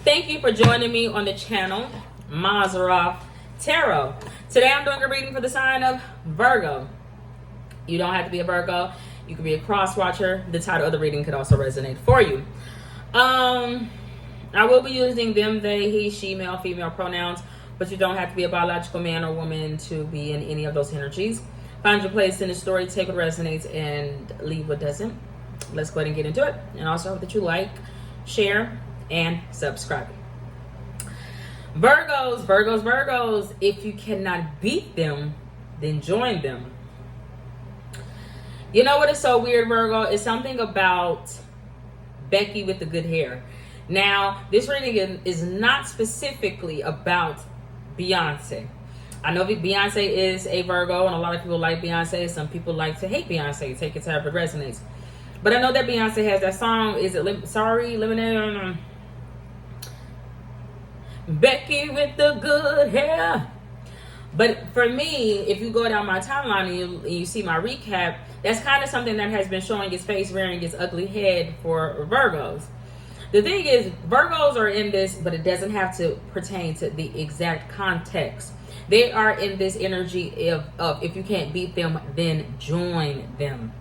Thank you for joining me on the channel, Mazarov Tarot. Today I'm doing a reading for the sign of Virgo. You don't have to be a Virgo. You can be a cross watcher. The title of the reading could also resonate for you. I will be using them, they, he, she, male, female pronouns, but you don't have to be a biological man or woman to be in any of those energies. Find your place in the story, take what resonates, and leave what doesn't. Let's go ahead and get into it. And also hope that you like, share, and subscribe. Virgos. If you cannot beat them, then join them. You know what is so weird, Virgo? It's something about Becky with the good hair. Now, this reading is not specifically about Beyonce. I know Beyonce is a Virgo, and a lot of people like Beyonce. Some people like to hate Beyonce. Take it however it resonates. But I know that Beyonce has that song. Is it Lemonade? Becky with the good hair. But for me, if you go down my timeline and you see my recap, that's kind of something that has been showing its face, rearing its ugly head for Virgos. The thing is, Virgos are in this, but it doesn't have to pertain to the exact context. They are in this energy of if you can't beat them, then join them.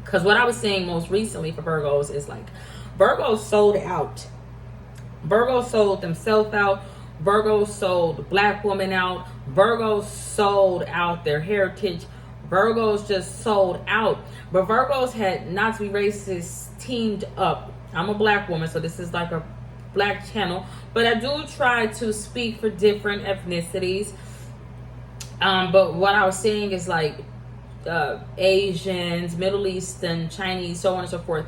Because what I was saying most recently for Virgos is like, Virgos sold out. Virgos sold themselves out. Virgos sold black women out. Virgos sold out their heritage. Virgos just sold out. But Virgos had, not to be racist, teamed up. I'm a black woman, so this is like a black channel. But I do try to speak for different ethnicities. But what I was saying is like Asians, Middle Eastern, Chinese, so on and so forth,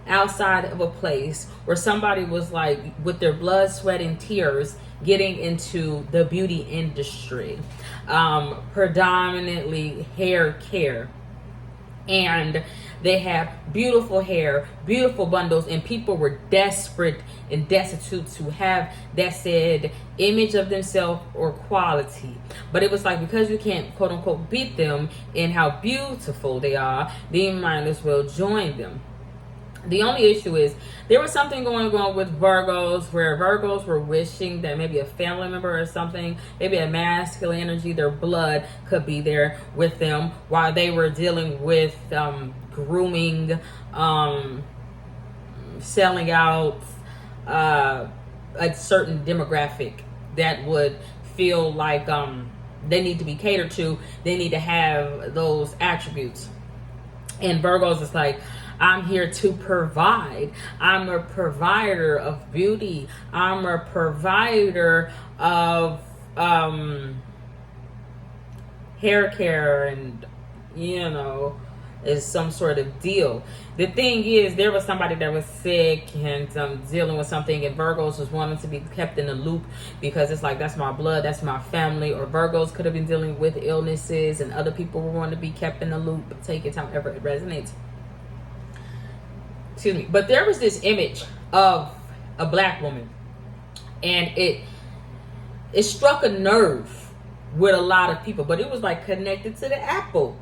outside of a place where somebody was like with their blood, sweat, and tears getting into the beauty industry, predominantly hair care. And they have beautiful hair, beautiful bundles, and people were desperate and destitute to have that said image of themselves or quality. But it was like, because you can't quote unquote beat them in how beautiful they are, then you might as well join them. The only issue is there was something going on with Virgos where Virgos were wishing that maybe a family member or something, maybe a masculine energy, their blood could be there with them while they were dealing with grooming, selling out a certain demographic that would feel like they need to be catered to. They need to have those attributes. And Virgos is like, I'm here to provide. I'm a provider of beauty. I'm a provider of hair care, and is some sort of deal. The thing is, there was somebody that was sick and dealing with something, and Virgos was wanting to be kept in the loop because it's like, that's my blood, that's my family. Or Virgos could have been dealing with illnesses and other people want to be kept in the loop. Take it however it resonates. Excuse me. But there was this image of a black woman, and it struck a nerve with a lot of people, but it was like connected to the apple.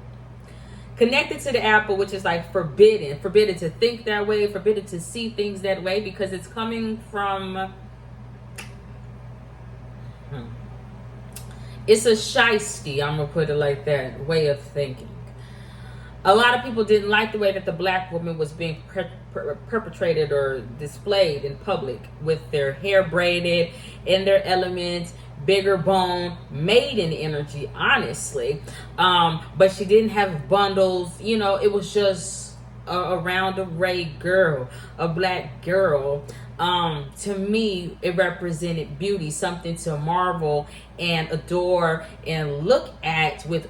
Connected to the apple, which is like forbidden to think that way, forbidden to see things that way, because it's coming from, it's a shiesty, I'm gonna put it like that, way of thinking. A lot of people didn't like the way that the black woman was being perpetrated or displayed in public, with their hair braided, in their elements, bigger bone, maiden energy, honestly. But she didn't have bundles. It was just a round array girl, a black girl. To me, it represented beauty, something to marvel and adore and look at with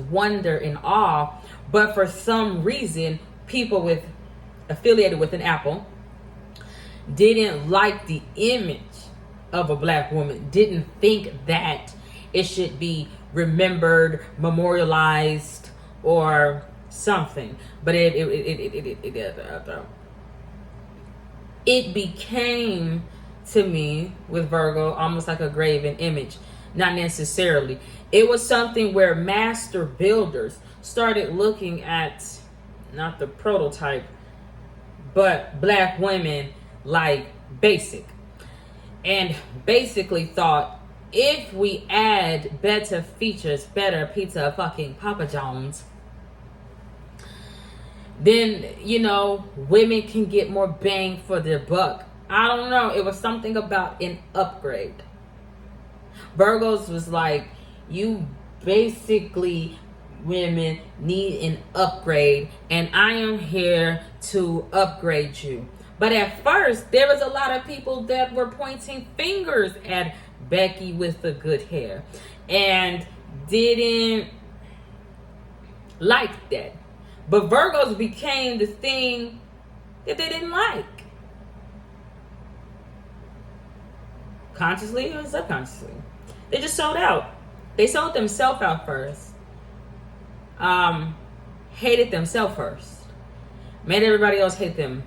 wonder and awe. But for some reason, people affiliated with an apple didn't like the image of a black woman, didn't think that it should be remembered, memorialized, or something. But it became, to me, with Virgo, almost like a graven image. Not necessarily. It was something where master builders started looking at, not the prototype, but black women like basic. and basically thought if we add better features, better pizza fucking Papa John's, then, you know, women can get more bang for their buck. I don't know. It was something about an upgrade. Virgos was like, you basically, women need an upgrade, and I am here to upgrade you. But at first, there was a lot of people that were pointing fingers at Becky with the good hair and didn't like that. But Virgos became the thing that they didn't like. Consciously or subconsciously. They just sold out. They sold themselves out first. Hated themselves first. Made everybody else hate them.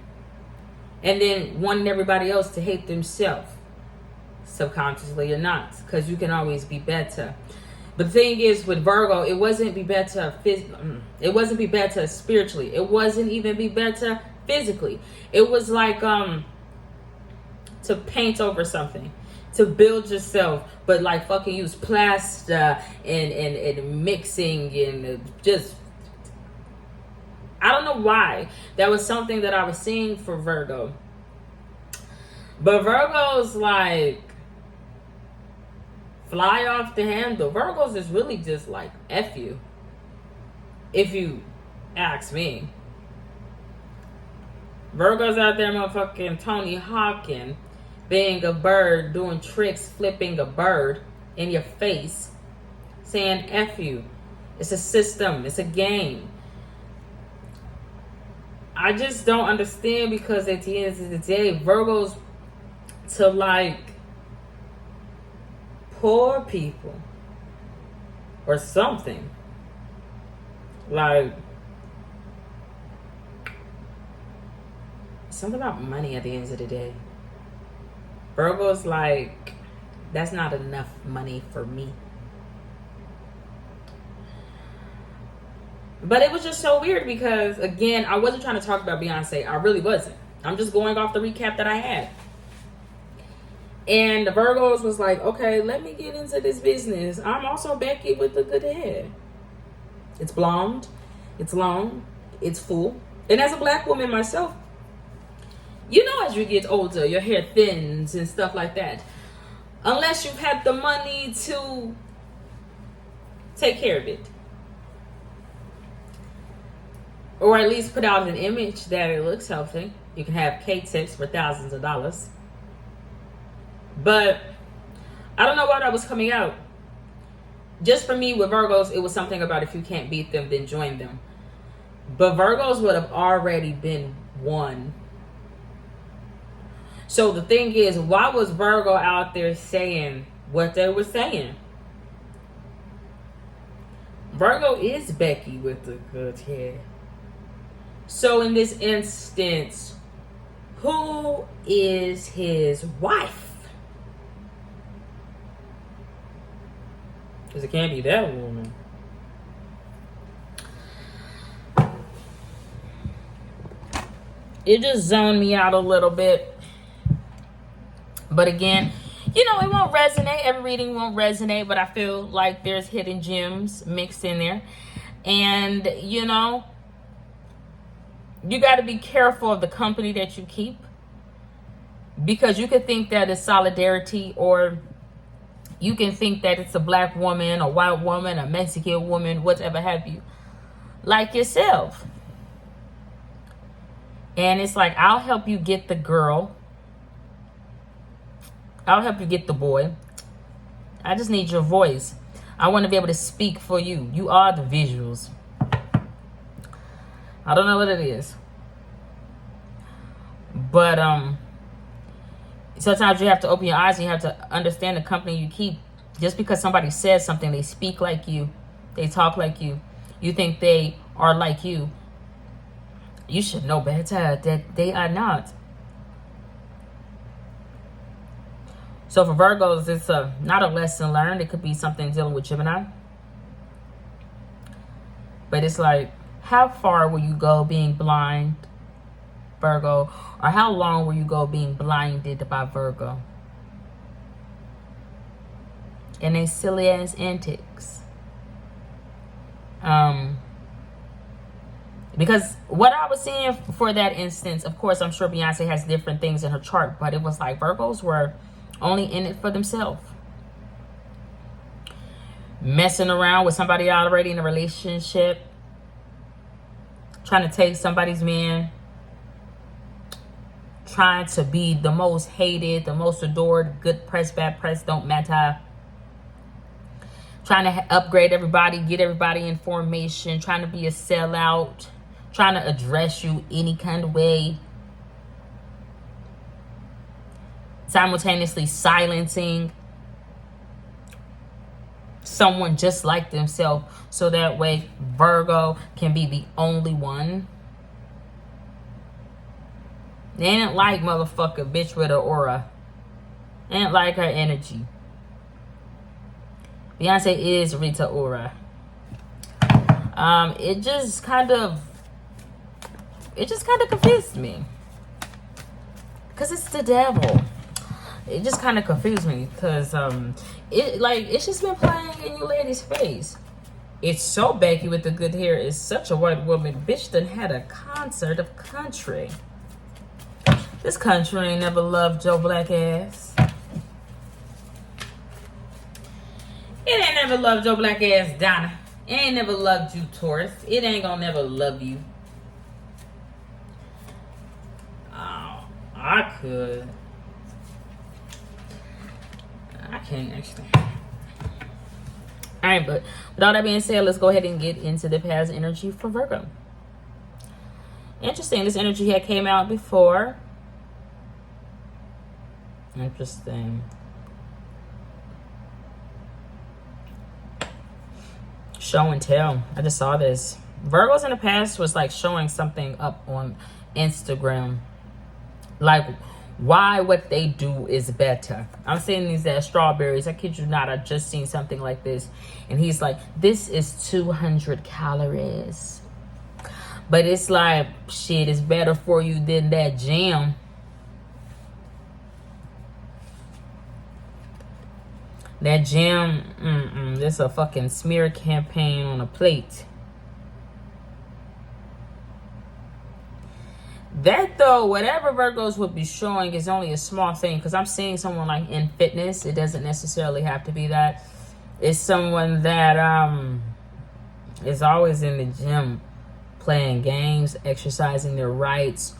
And then wanted everybody else to hate themselves. Subconsciously or not. Because you can always be better. But the thing is, with Virgo, it wasn't be better it wasn't be better spiritually. It wasn't even be better physically. It was like to paint over something, to build yourself, but like fucking use plaster and mixing and just, I don't know why. That was something that I was seeing for Virgo. But Virgo's like fly off the handle. Virgos is really just like F you, if you ask me. Virgos out there motherfucking Tony Hawking, being a bird, doing tricks, flipping a bird in your face, saying F you. It's a system. It's a game. I just don't understand, because at the end of the day, Virgos to like poor people or something. Like something about money at the end of the day. Virgo's like, that's not enough money for me. But it was just so weird because, again, I wasn't trying to talk about Beyonce. I really wasn't. I'm just going off the recap that I had. And the Virgos was like, okay, let me get into this business. I'm also Becky with the good hair. It's blonde. It's long. It's full. And as a black woman myself, you know, as you get older, your hair thins and stuff like that. Unless you've had the money to take care of it. Or at least put out an image that it looks healthy. You can have K-tips for thousands of dollars. But I don't know why that was coming out. Just for me, with Virgos, it was something about if you can't beat them, then join them. But Virgos would have already been won. So the thing is, why was Virgo out there saying what they were saying? Virgo is Becky with the good hair. So in this instance, who is his wife? Because it can't be that woman. It just zoned me out a little bit. But again, you know, it won't resonate. Every reading won't resonate. But I feel like there's hidden gems mixed in there. And, you know, you got to be careful of the company that you keep. Because you could think that it's solidarity, or you can think that it's a black woman, a white woman, a Mexican woman, whatever have you, like yourself. And it's like, I'll help you get the girl. I'll help you get the boy. I just need your voice. I want to be able to speak for you. You are the visuals. I don't know what it is. But sometimes you have to open your eyes and you have to understand the company you keep. Just because somebody says something, they speak like you, they talk like you, you think they are like you, you should know better that they are not. So for Virgos, it's not a lesson learned. It could be something dealing with Gemini. But it's like, how far will you go being blind, Virgo? Or how long will you go being blinded by Virgo? and they silly ass antics. Because what I was seeing for that instance, of course, I'm sure Beyonce has different things in her chart, but it was like Virgos were only in it for themselves. Messing around with somebody already in a relationship. Trying to take somebody's man. Trying to be the most hated, the most adored. Good press, bad press, don't matter. Trying to upgrade everybody, get everybody information. Trying to be a sellout. Trying to address you any kind of way. Simultaneously silencing someone just like themselves, so that way Virgo can be the only one. They ain't like motherfucker bitch with her aura. They ain't like her energy. Beyonce is Rita Ora. It just kind of confused me, because it's the devil. It just kind of confused me, because it's just been playing in you ladies' face. It's so Becky with the good hair is such a white woman. Bitch done had a concert of country. This country ain't never loved your black ass. It ain't never loved your black ass, Donna. It ain't never loved you, Taurus. It ain't gonna never love you. Oh, I could. I can't actually. Alright, but with all that being said, let's go ahead and get into the past energy for Virgo. Interesting. This energy had came out before. Interesting. Show and tell. I just saw this. Virgos in the past was like showing something up on Instagram. Like, why what they do is better. I'm seeing these as strawberries. I kid you not. I just seen something like this. And he's like, this is 200 calories. But it's like, shit, it's better for you than that jam. That jam, this a fucking smear campaign on a plate. That though, whatever Virgos would be showing is only a small thing, because I'm seeing someone like in fitness. It doesn't necessarily have to be that. It's someone that is always in the gym, playing games, exercising their rights,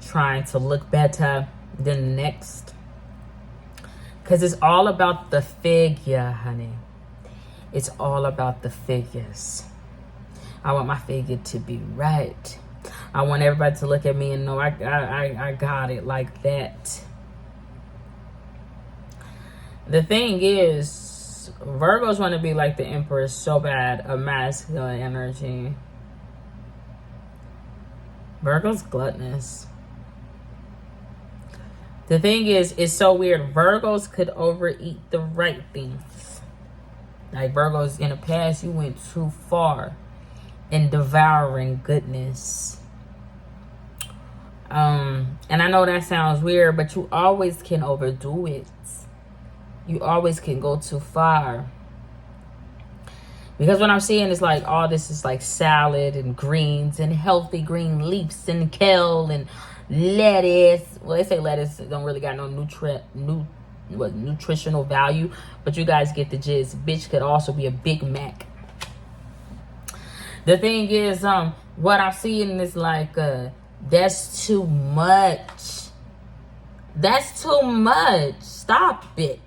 trying to look better than the next. Because it's all about the figure, honey. It's all about the figures. I want my figure to be right. I want everybody to look at me and know I got it like that. The thing is, Virgos want to be like the Empress so bad, a masculine energy. Virgo's gluttonous. The thing is, it's so weird. Virgos could overeat the right things. Like Virgos in the past, you went too far in devouring goodness. And I know that sounds weird, but you always can overdo it. You always can go too far. Because what I'm seeing is like all this is like salad and greens and healthy green leaves and kale and lettuce. Well, they say lettuce don't really got no nutritional value, but you guys get the gist. Bitch could also be a Big Mac. The thing is, what I'm seeing is like, that's too much. That's too much. Stop it.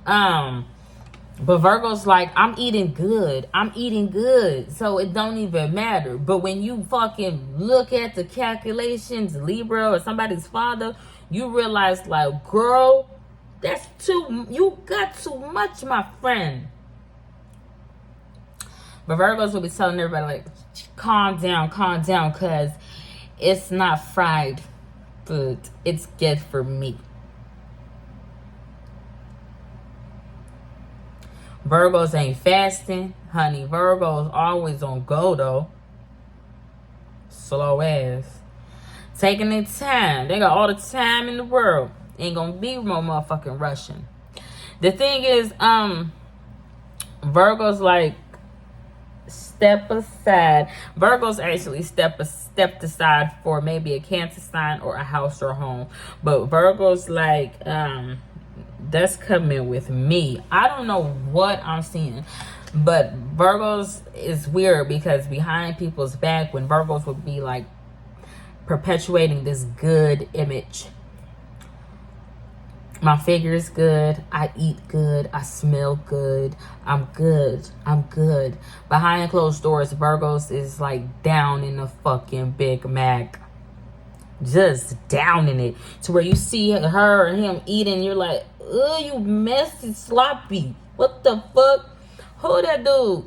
But Virgo's like, I'm eating good. I'm eating good. So it don't even matter. But when you fucking look at the calculations, Libra or somebody's father, you realize like, girl, that's too, you got too much, my friend. But Virgos will be telling everybody like, calm down, because it's not fried food. It's good for me. Virgos ain't fasting, honey. Virgos always on go, though. Slow ass. Taking their time. They got all the time in the world. Ain't gonna be no motherfucking rushing. The thing is, Virgo's like step aside. Virgos actually stepped aside for maybe a Cancer sign or a house or home. But Virgos like that's coming with me. I don't know what I'm seeing. But Virgos is weird because behind people's back, when Virgos would be like perpetuating this good image. My figure is good. I eat good. I smell good. I'm good. I'm good. Behind closed doors, Virgos is like down in the fucking Big Mac. Just down in it. To where you see her and him eating, you're like, ugh, you messy, sloppy. What the fuck? Who that dude?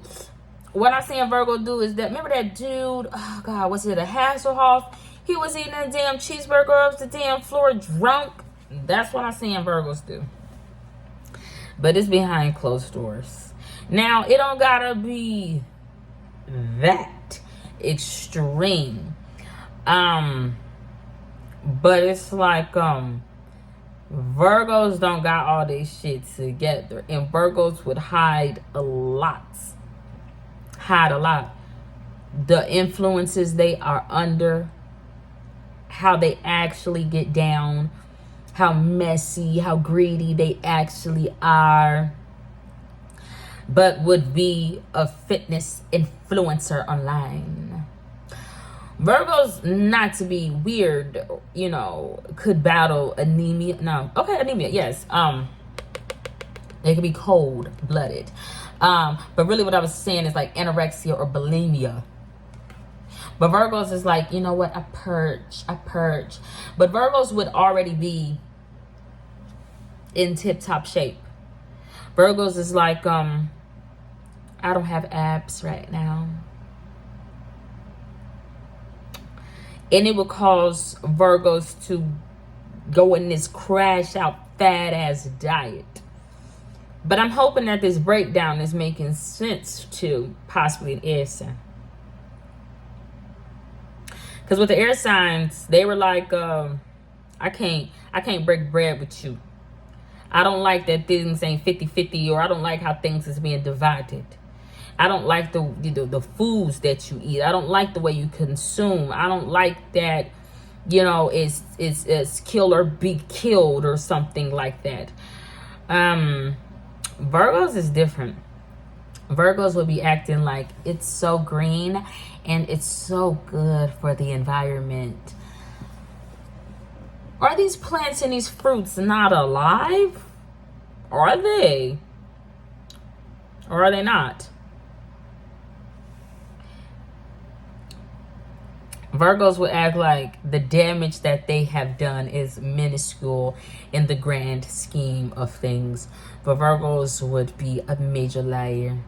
What I'm seeing Virgo do is that, remember that dude, oh God, was it a Hasselhoff? He was eating a damn cheeseburger off the damn floor drunk. That's what I'm seeing Virgos do. But it's behind closed doors. Now, it don't gotta be that extreme. But it's like, Virgos don't got all this shit together. And Virgos would hide a lot. Hide a lot. The influences they are under. How they actually get down. How messy, how greedy they actually are. But would be a fitness influencer online. Virgos, not to be weird, you know, could battle anemia. No, okay, anemia, yes. They could be cold-blooded. But really what I was saying is like anorexia or bulimia. But Virgos is like, you know what, I purge. But Virgos would already be in tip-top shape. Virgos is like, I don't have abs right now. And it will cause Virgos to go in this crash out fat ass diet. But I'm hoping that this breakdown is making sense to possibly an air sign. Because with the air signs, they were like, I can't break bread with you. I don't like that things ain't 50-50, or I don't like how things is being divided. I don't like the foods that you eat. I don't like the way you consume. I don't like that, you know, it's kill or be killed or something like that. Virgos is different. Virgos will be acting like it's so green and it's so good for the environment. Are these plants and these fruits not alive? Are they? Or are they not? Virgos would act like the damage that they have done is minuscule in the grand scheme of things. But Virgos would be a major liar.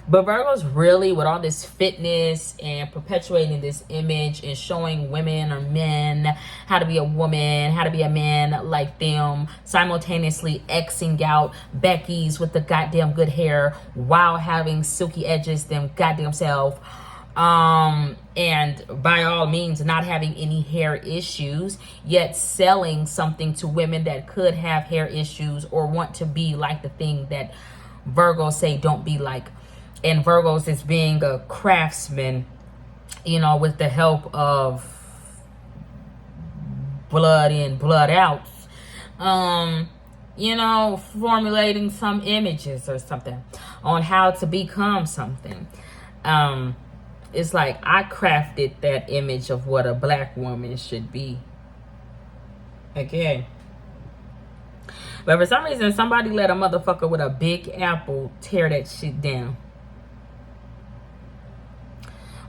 But Virgos really, with all this fitness and perpetuating this image and showing women or men how to be a woman, how to be a man like them, simultaneously Xing out Becky's with the goddamn good hair while having silky edges them goddamn self. And by all means not having any hair issues, yet selling something to women that could have hair issues or want to be like the thing that Virgos say don't be like. And Virgos is being a craftsman, you know, with the help of blood in, blood out, you know, formulating some images or something on how to become something. It's like I crafted that image of what a black woman should be. Okay. But for some reason, somebody let a motherfucker with a big apple tear that shit down.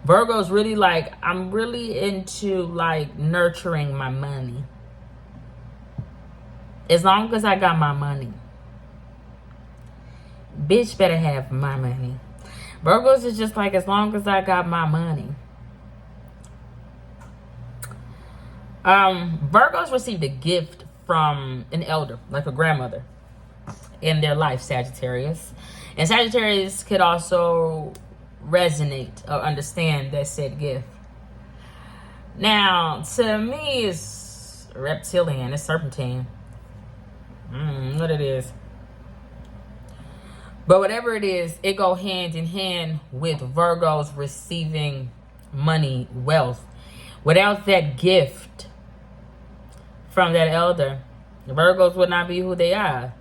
Virgo's really like, I'm really into like nurturing my money. As long as I got my money. Bitch better have my money. Virgos is just like, as long as I got my money. Virgos received a gift from an elder, like a grandmother, in their life, Sagittarius. And Sagittarius could also resonate or understand that said gift. Now, to me, it's reptilian, it's serpentine. What it is. But whatever it is, it go hand in hand with Virgos receiving money, wealth. Without that gift from that elder, the Virgos would not be who they are.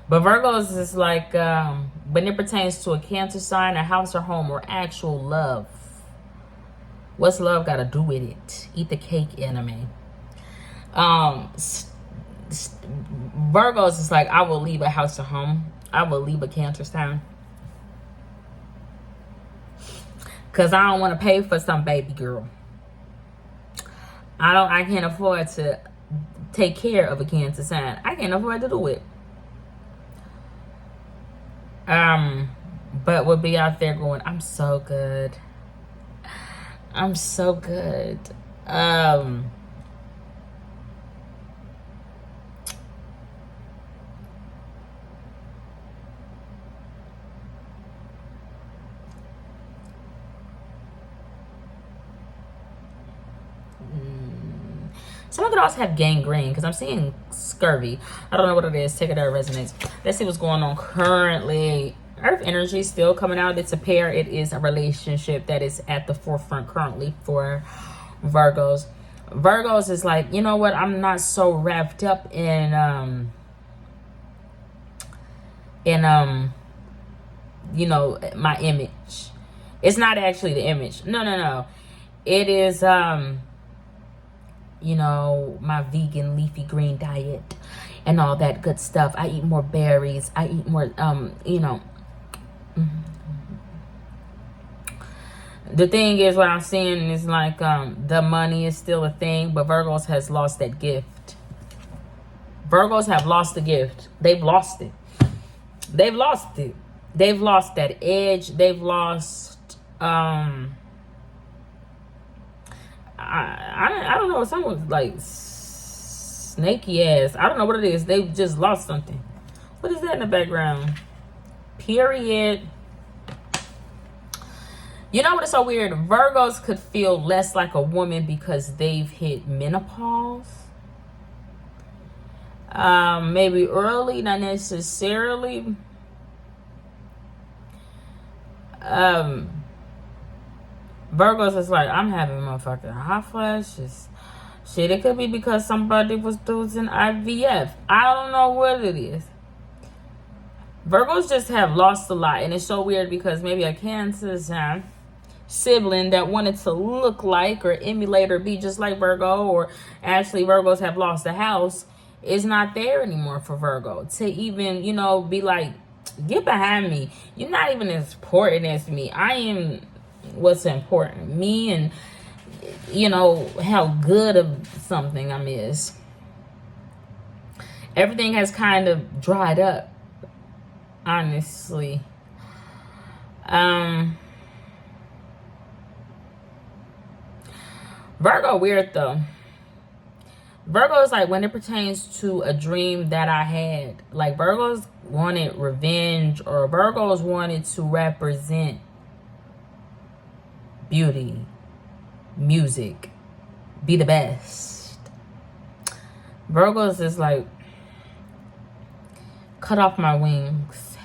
But Virgos is like, when it pertains to a Cancer sign, a house or home, or actual love. What's love got to do with it? Eat the cake, anime. Virgos is like, I will leave a house or home. I will leave a Cancer sign. Because I don't want to pay for some baby girl. I can't afford to take care of a Cancer sign. I can't afford to do it. But we'll be out there going, I'm so good. I'm so good. Some of it also have gangrene because I'm seeing scurvy. I don't know what it is. Take it or it resonates. Let's see what's going on currently. Earth energy still coming out. It's a pair. It is a relationship that is at the forefront currently for Virgos. Virgos is like, you know what? I'm not so wrapped up in you know, my image. It's not actually the image. No. It is you know, my vegan leafy green diet and all that good stuff. I eat more berries. I eat more, you know. The thing is, what I'm seeing is like, the money is still a thing, but Virgos has lost that gift. Virgos have lost the gift. They've lost it. They've lost it. They've lost that edge. They've lost, I don't know, someone's like snaky ass. I don't know what it is. They've just lost something. What is that in the background? Period. You know what is so weird? Virgos could feel less like a woman because they've hit menopause. Maybe early, not necessarily. Virgos is like, I'm having motherfucking hot flashes. Shit, it could be because somebody was doing IVF. I don't know what it is. Virgos just have lost a lot. And it's so weird because maybe a Cancer sign sibling that wanted to look like or emulate or be just like Virgo, or actually Virgos have lost the house, is not there anymore for Virgo. To even, you know, be like, get behind me. You're not even as important as me. I am what's important, me, and you know how good of something I is. Everything has kind of dried up, honestly. Virgo weird though. Virgo is like, when it pertains to a dream that I had, like Virgos wanted revenge, or Virgos wanted to represent beauty, music, be the best. Virgos is like, cut off my wings.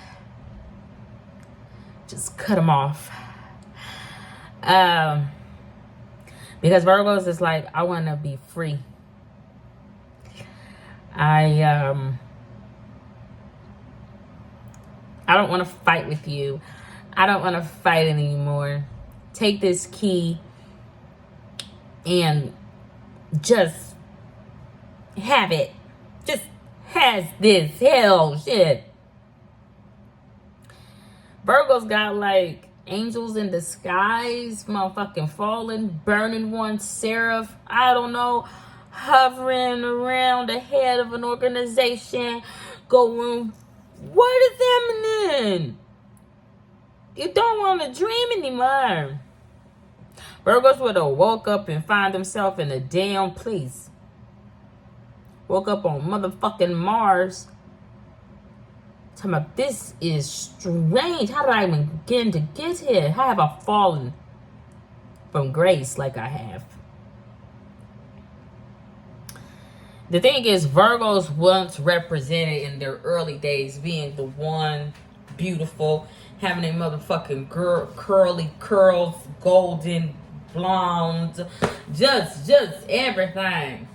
Just cut them off. Because Virgos is like, I want to be free. I don't want to fight with you. I don't want to fight anymore. Take this key and just have it. Just has this hell shit. Virgo's got like angels in disguise, motherfucking fallen, burning one, seraph, I don't know, hovering around the head of an organization, going, what is happening? You don't want to dream anymore. Virgos would have woke up and find himself in a damn place. Woke up on motherfucking Mars. Talking about, this is strange. How did I even begin to get here? How have I fallen from grace like I have? The thing is, Virgos once represented in their early days being the one, beautiful, having a motherfucking curly curls, golden blonde, just everything.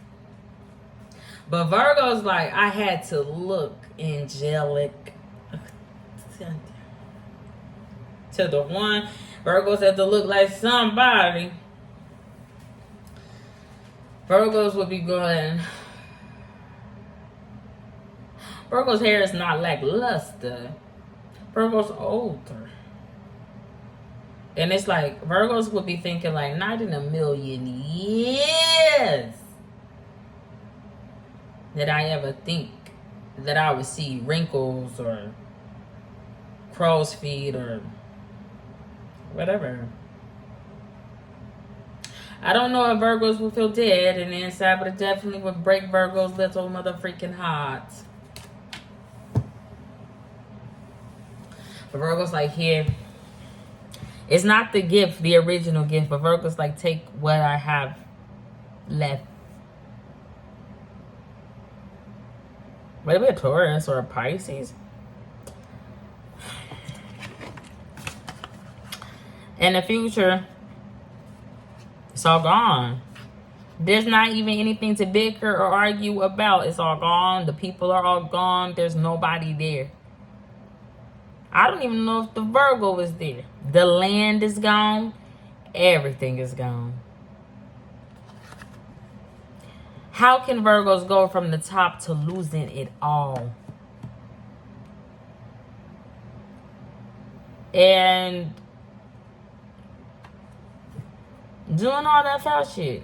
But Virgo's like, I had to look angelic to the one. Virgos had to look like somebody. Virgos would be going. Virgo's hair is not lackluster. Virgo's older. And it's like, Virgos would be thinking like, not in a million years did I ever think that I would see wrinkles or crow's feet or whatever. I don't know if Virgos will feel dead in the inside, but it definitely would break Virgo's little motherfucking heart. But Virgo's like, here, it's not the gift, the original gift, but Virgo's like, take what I have left. Would it be a Taurus or a Pisces? In the future, it's all gone. There's not even anything to bicker or argue about. It's all gone. The people are all gone. There's nobody there. I don't even know if the Virgo is there. The land is gone. Everything is gone. How can Virgos go from the top to losing it all? And doing all that foul shit.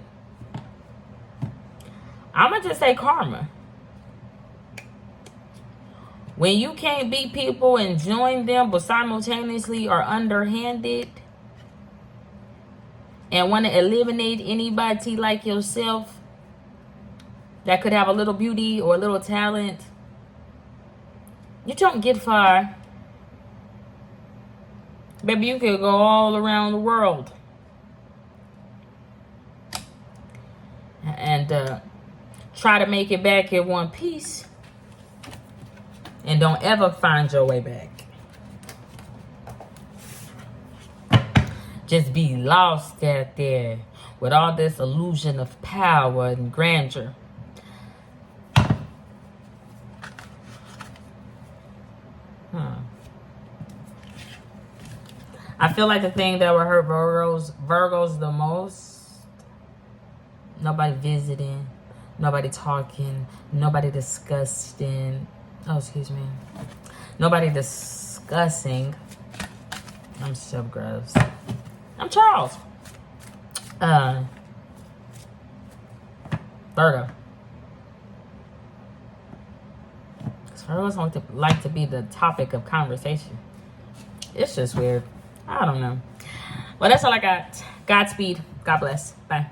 I'm going to just say karma. When you can't beat people and join them, but simultaneously are underhanded and want to eliminate anybody like yourself that could have a little beauty or a little talent, you don't get far. Baby, you could go all around the world and try to make it back in one piece. And don't ever find your way back. Just be lost out there with all this illusion of power and grandeur. I feel like the thing that would hurt Virgos the most, nobody visiting, nobody talking, nobody discussing. Oh, excuse me. Nobody discussing. I'm so gross. I'm Charles. Virgo. Virgos like to be the topic of conversation. It's just weird. I don't know. Well, that's all I got. Godspeed. God bless. Bye.